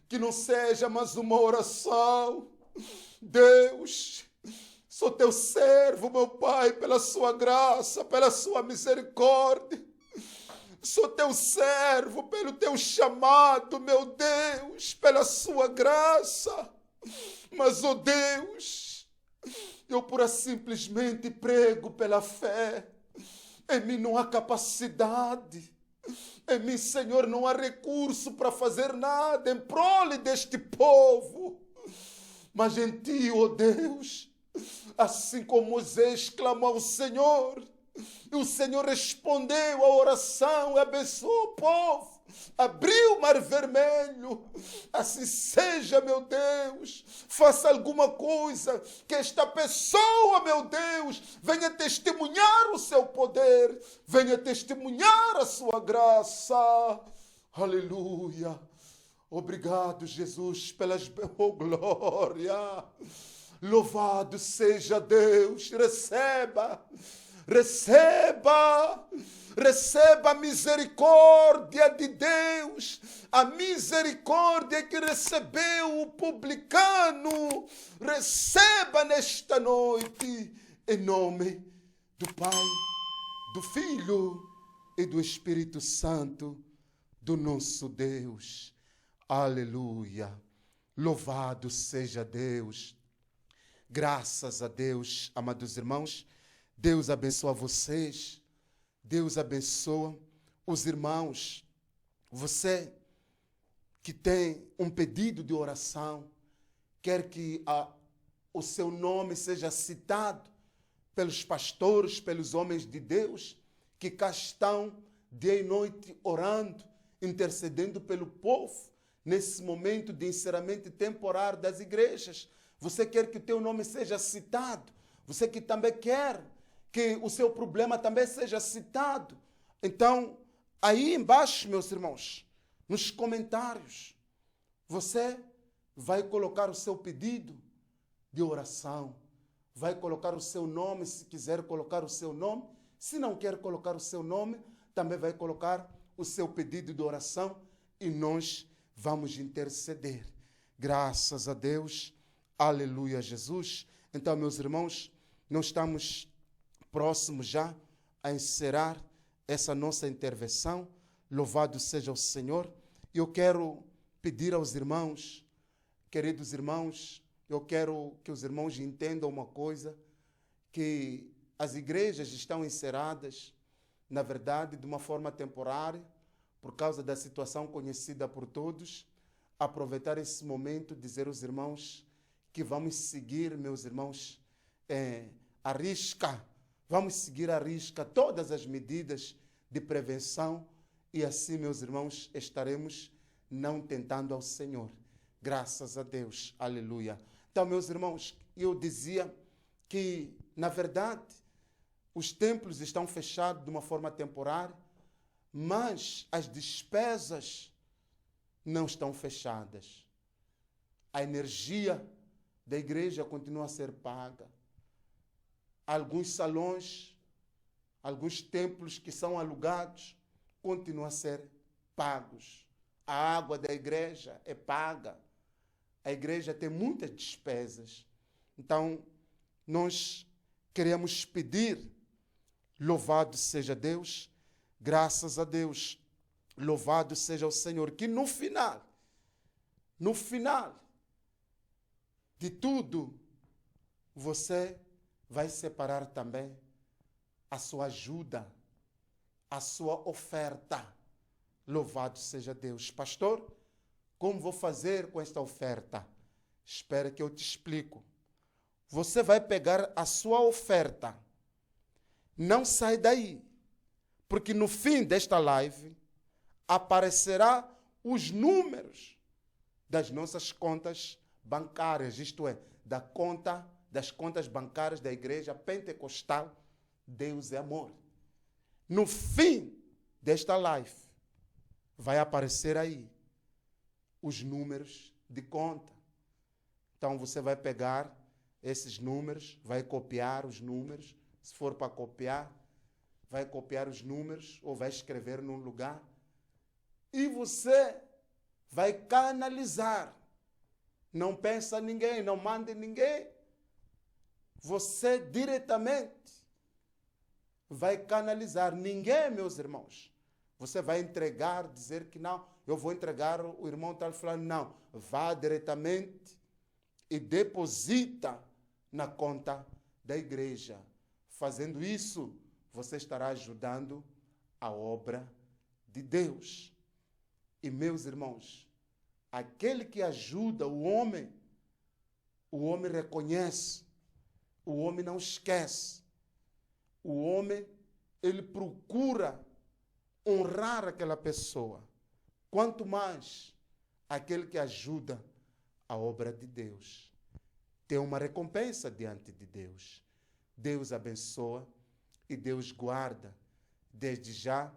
que não seja mais uma oração. Deus, sou teu servo, meu Pai, pela sua graça, pela sua misericórdia. Sou teu servo pelo teu chamado, meu Deus, pela sua graça. Mas, ó Deus, eu pura simplesmente prego pela fé. Em mim não há capacidade. Em mim, Senhor, não há recurso para fazer nada em prol deste povo. Mas em ti, ó Deus, assim como Moisés clamou ao Senhor, e o Senhor respondeu à oração e abençoou o povo, abriu o mar vermelho. Assim seja, meu Deus. Faça alguma coisa que esta pessoa, meu Deus, venha testemunhar o seu poder, venha testemunhar a sua graça. Aleluia. Obrigado, Jesus, pelas... Oh, glória. Louvado seja Deus. Receba a misericórdia de Deus, a misericórdia que recebeu o publicano. Receba nesta noite, em nome do Pai, do Filho e do Espírito Santo, do nosso Deus. Aleluia. Louvado seja Deus. Graças a Deus, amados irmãos. Deus abençoa vocês. Deus abençoa os irmãos. Você que tem um pedido de oração, quer que o seu nome seja citado pelos pastores, pelos homens de Deus, que cá estão dia e noite orando, intercedendo pelo povo, nesse momento de encerramento temporário das igrejas. Você quer que o teu nome seja citado. Você que também quer que o seu problema também seja citado. Então, aí embaixo, meus irmãos, nos comentários, você vai colocar o seu pedido de oração. Vai colocar o seu nome, se quiser colocar o seu nome. Se não quer colocar o seu nome, também vai colocar o seu pedido de oração e nós vamos interceder. Graças a Deus. Aleluia, Jesus. Então, meus irmãos, nós estamos próximos já a encerrar essa nossa intervenção. Louvado seja o Senhor. Eu quero pedir aos irmãos, queridos irmãos, eu quero que os irmãos entendam uma coisa, que as igrejas estão encerradas, na verdade, de uma forma temporária, por causa da situação conhecida por todos. Aproveitar esse momento, dizer aos irmãos que vamos seguir, meus irmãos, à risca, vamos seguir à risca todas as medidas de prevenção e assim, meus irmãos, estaremos não tentando ao Senhor. Graças a Deus. Aleluia. Então, meus irmãos, eu dizia que, na verdade, os templos estão fechados de uma forma temporária, mas as despesas não estão fechadas. A energia da igreja continua a ser paga. Alguns salões, alguns templos que são alugados, continuam a ser pagos. A água da igreja é paga. A igreja tem muitas despesas. Então, nós queremos pedir, louvado seja Deus, graças a Deus, louvado seja o Senhor, que no final de tudo, você vai separar também a sua ajuda, a sua oferta. Louvado seja Deus. Pastor, como vou fazer com esta oferta? Espera que eu te explico. Você vai pegar a sua oferta. Não sai daí, porque no fim desta live aparecerá os números das nossas contas bancárias, isto é, das contas bancárias da Igreja Pentecostal Deus é Amor. No fim desta live vai aparecer aí os números de conta. Então você vai pegar esses números, vai copiar os números, se for para copiar, vai copiar os números ou vai escrever num lugar e você vai canalizar. Não pensa ninguém, não manda ninguém. Você diretamente vai canalizar. Ninguém, meus irmãos. Você vai entregar, dizer que não, eu vou entregar o irmão tal falando, não. Vá diretamente e deposita na conta da igreja. Fazendo isso, você estará ajudando a obra de Deus. E, meus irmãos, aquele que ajuda o homem reconhece, o homem não esquece. O homem, ele procura honrar aquela pessoa. Quanto mais aquele que ajuda a obra de Deus. Tem uma recompensa diante de Deus. Deus abençoa e Deus guarda. Desde já,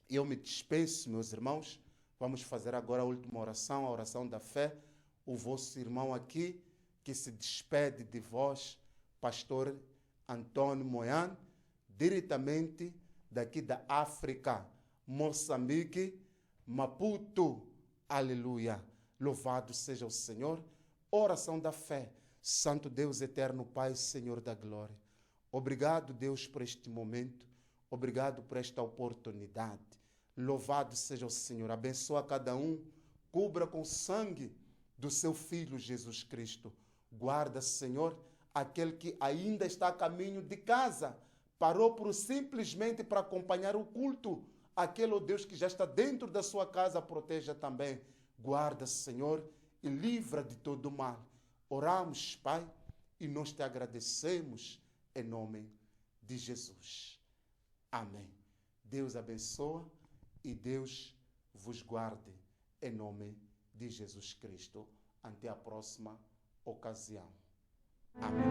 eu me dispenso, meus irmãos. Vamos fazer agora a última oração, a oração da fé. O vosso irmão aqui, que se despede de vós, pastor Antônio Moian, diretamente daqui da África, Moçambique, Maputo. Aleluia. Louvado seja o Senhor. Oração da fé. Santo Deus eterno, Pai, Senhor da glória. Obrigado, Deus, por este momento. Obrigado por esta oportunidade. Louvado seja o Senhor. Abençoa cada um. Cubra com sangue do seu Filho Jesus Cristo. Guarda, Senhor, aquele que ainda está a caminho de casa, parou simplesmente para acompanhar o culto. Aquele, ó Deus, que já está dentro da sua casa, proteja também. Guarda, Senhor, e livra de todo mal. Oramos, Pai, e nós te agradecemos em nome de Jesus. Amém. Deus abençoa e Deus vos guarde em nome de Jesus Cristo. Até a próxima ocasião. Amém.